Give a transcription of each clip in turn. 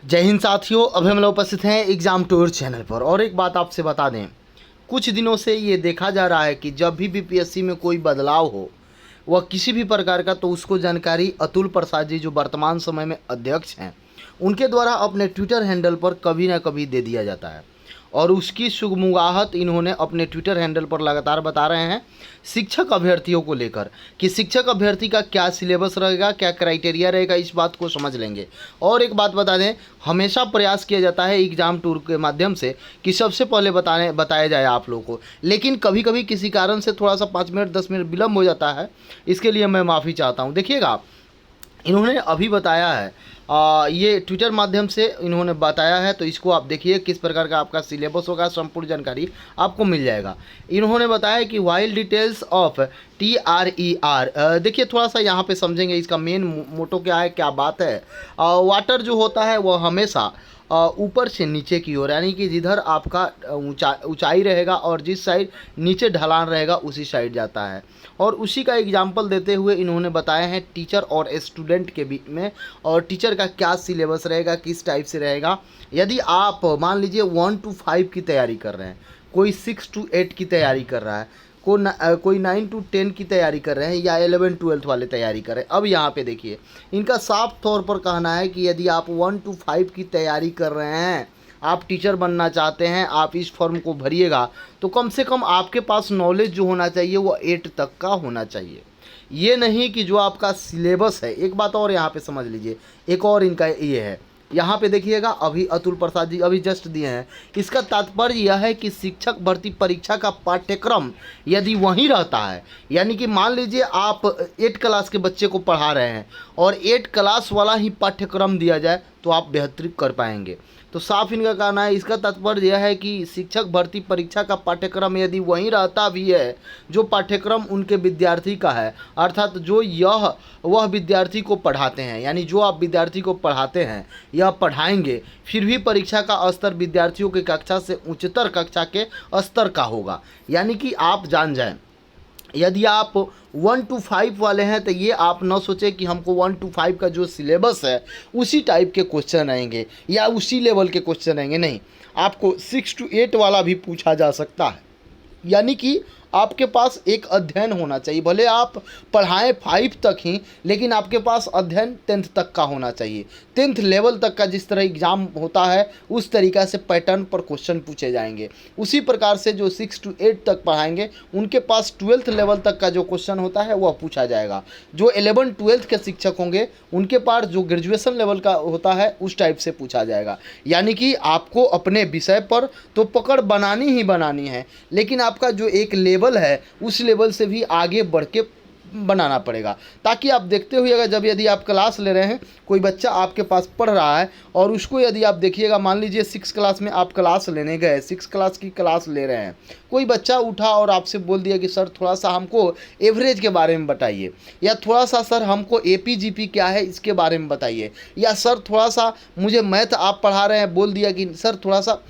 जय हिंद साथियों, अभी हम लोग उपस्थित हैं एग्ज़ाम टूर चैनल पर। और एक बात आपसे बता दें, कुछ दिनों से ये देखा जा रहा है कि जब भी बीपीएससी में कोई बदलाव हो, वह किसी भी प्रकार का, तो उसको जानकारी अतुल प्रसाद जी जो वर्तमान समय में अध्यक्ष हैं, उनके द्वारा अपने ट्विटर हैंडल पर कभी ना कभी दे दिया जाता है। और उसकी शुगमुगाहत इन्होंने अपने ट्विटर हैंडल पर लगातार बता रहे हैं शिक्षक अभ्यर्थियों को लेकर कि शिक्षक अभ्यर्थी का क्या सिलेबस रहेगा, क्या क्राइटेरिया रहेगा, इस बात को समझ लेंगे। और एक बात बता दें, हमेशा प्रयास किया जाता है एग्ज़ाम टूर के माध्यम से कि सबसे पहले बताया जाए आप लोगों को, लेकिन कभी कभी किसी कारण से थोड़ा सा 5 मिनट 10 मिनट विलम्ब हो जाता है। इसके लिए मैं माफ़ी चाहता हूँ। देखिएगा, इन्होंने अभी बताया है, ये ट्विटर माध्यम से इन्होंने बताया है, तो इसको आप देखिए किस प्रकार का आपका सिलेबस होगा, संपूर्ण जानकारी आपको मिल जाएगा। इन्होंने बताया कि वाइल डिटेल्स ऑफ TRER, देखिए थोड़ा सा यहाँ पे समझेंगे इसका मेन मोटो क्या है, क्या बात है। वाटर जो होता है वह हमेशा ऊपर से नीचे की ओर, यानी कि जिधर आपका ऊंचाई रहेगा और जिस साइड नीचे ढलान रहेगा उसी साइड जाता है। और उसी का एग्जाम्पल देते हुए इन्होंने बताया है टीचर और स्टूडेंट के बीच में, और टीचर का क्या सिलेबस रहेगा, किस टाइप से रहेगा। यदि आप मान लीजिए 1 to 5 की तैयारी कर रहे हैं, कोई 6 to 8 की तैयारी कर रहा है, कोई 9 to 10 की तैयारी कर रहे हैं, या 11-12 वाले तैयारी कर रहे हैं। अब यहाँ पे देखिए, इनका साफ तौर पर कहना है कि यदि आप 1 to 5 की तैयारी कर रहे हैं, आप टीचर बनना चाहते हैं, आप इस फॉर्म को भरिएगा, तो कम से कम आपके पास नॉलेज जो होना चाहिए वो 8 तक का होना चाहिए। ये नहीं कि जो आपका सिलेबस है। एक बात और यहाँ पे समझ लीजिए, एक और इनका ये है, यहाँ पे देखिएगा, अभी अतुल प्रसाद जी अभी जस्ट दिए हैं। इसका तात्पर्य यह है कि शिक्षक भर्ती परीक्षा का पाठ्यक्रम यदि वहीं रहता है, यानी कि मान लीजिए आप 8 क्लास के बच्चे को पढ़ा रहे हैं और 8 क्लास वाला ही पाठ्यक्रम दिया जाए तो आप बेहतरीन कर पाएंगे। तो साफ इनका कहना है, इसका तात्पर्य यह है कि शिक्षक भर्ती परीक्षा का पाठ्यक्रम यदि वहीं रहता भी है जो पाठ्यक्रम उनके विद्यार्थी का है, अर्थात जो वह विद्यार्थी को पढ़ाते हैं, यानी जो आप विद्यार्थी को पढ़ाते हैं यह पढ़ाएंगे, फिर भी परीक्षा का स्तर विद्यार्थियों की कक्षा से उच्चतर कक्षा के स्तर का होगा। यानी कि आप जान जाएं, यदि आप 1 to 5 वाले हैं तो ये आप न सोचें कि हमको 1 to 5 का जो सिलेबस है उसी टाइप के क्वेश्चन आएंगे या उसी लेवल के क्वेश्चन आएंगे। नहीं, आपको 6 to 8 वाला भी पूछा जा सकता है। यानी कि आपके पास एक अध्ययन होना चाहिए, भले आप पढ़ाएं 5 तक ही, लेकिन आपके पास अध्ययन 10th तक का होना चाहिए। 10th लेवल तक का जिस तरह एग्ज़ाम होता है उस तरीक़ा से पैटर्न पर क्वेश्चन पूछे जाएंगे। उसी प्रकार से जो 6 to 8 तक पढ़ाएंगे उनके पास 12th लेवल तक का जो क्वेश्चन होता है वह पूछा जाएगा। जो 11-12 के शिक्षक होंगे उनके पास जो ग्रेजुएशन लेवल का होता है उस टाइप से पूछा जाएगा। यानी कि आपको अपने विषय पर तो पकड़ बनानी ही बनानी है, लेकिन आपका जो एक लेवल है उस लेवल से भी आगे बढ़ के बनाना पड़ेगा, ताकि आप देखते हुए जब यदि आप क्लास ले रहे हैं, कोई बच्चा आपके पास पढ़ रहा है और उसको यदि आप देखिएगा, मान लीजिए 6 क्लास में आप क्लास लेने गए, 6 क्लास की क्लास ले रहे हैं, कोई बच्चा उठा और आपसे बोल दिया कि सर थोड़ा सा हमको एवरेज के बारे में बताइए, या थोड़ा सा सर हमको APGP क्या है इसके बारे में बताइए, या सर थोड़ा सा मुझे मैथ आप पढ़ा रहे हैं, बोल दिया कि सर थोड़ा सा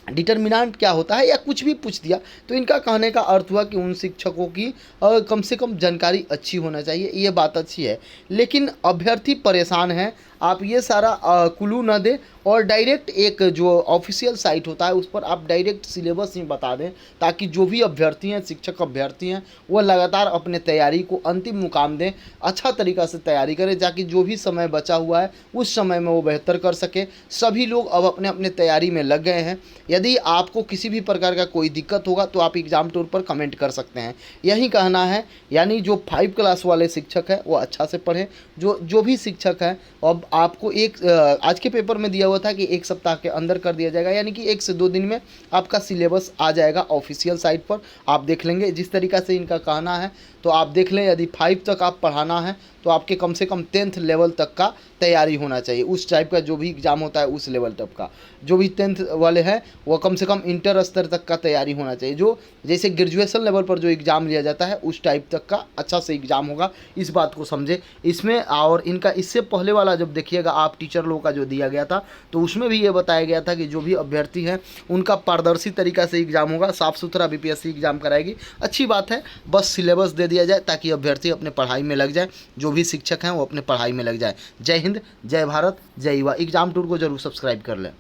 डिटर्मिनेंट क्या होता है, या कुछ भी पूछ दिया, तो इनका कहने का अर्थ हुआ कि उन शिक्षकों की कम से कम जानकारी अच्छी होना चाहिए। ये बात अच्छी है, लेकिन अभ्यर्थी परेशान हैं। आप ये सारा क्लू न दें और डायरेक्ट एक जो ऑफिशियल साइट होता है उस पर आप डायरेक्ट सिलेबस ही बता दें, ताकि जो भी अभ्यर्थी हैं, शिक्षक अभ्यर्थी हैं, वो लगातार अपने तैयारी को अंतिम मुकाम दें, अच्छा तरीक़ा से तैयारी करें, ताकि जो भी समय बचा हुआ है उस समय में वो बेहतर कर सके। सभी लोग अब अपने अपने तैयारी में लग गए हैं। यदि आपको किसी भी प्रकार का कोई दिक्कत होगा तो आप एग्ज़ाम टूर पर कमेंट कर सकते हैं। यही कहना है, यानी जो 5 क्लास वाले शिक्षक हैं वो अच्छा से पढ़ें। जो भी शिक्षक हैं, अब आपको एक आज के पेपर में दिया हुआ था कि 1 सप्ताह के अंदर कर दिया जाएगा, यानी कि 1 से 2 दिन में आपका सिलेबस आ जाएगा ऑफिशियल साइट पर। आप देख लेंगे जिस तरीक़ा से इनका कहना है, तो आप देख लें, यदि 5 तक आप पढ़ाना है तो आपके कम से कम 10th लेवल तक का तैयारी होना चाहिए। उस टाइप का जो भी एग्ज़ाम होता है उस लेवल तक का, जो भी 10th वाले हैं वो कम से कम इंटर स्तर तक का तैयारी होना चाहिए। जो जैसे ग्रेजुएशन लेवल पर जो एग्ज़ाम लिया जाता है उस टाइप तक का अच्छा से एग्ज़ाम होगा, इस बात को समझे इसमें। और इनका इससे पहले वाला जब देखिएगा आप टीचर लोगों का जो दिया गया था, तो उसमें भी ये बताया गया था कि जो भी अभ्यर्थी हैं उनका पारदर्शी तरीक़ा से एग्ज़ाम होगा, साफ़ सुथरा BPSC एग्ज़ाम कराएगी। अच्छी बात है, बस सिलेबस दे दिया जाए ताकि अभ्यर्थी अपने पढ़ाई में लग जाए। जो जो भी शिक्षक हैं वो अपने पढ़ाई में लग जाए। जय हिंद, जय भारत, जय युवा। एग्जाम टूर को जरूर सब्सक्राइब कर लें।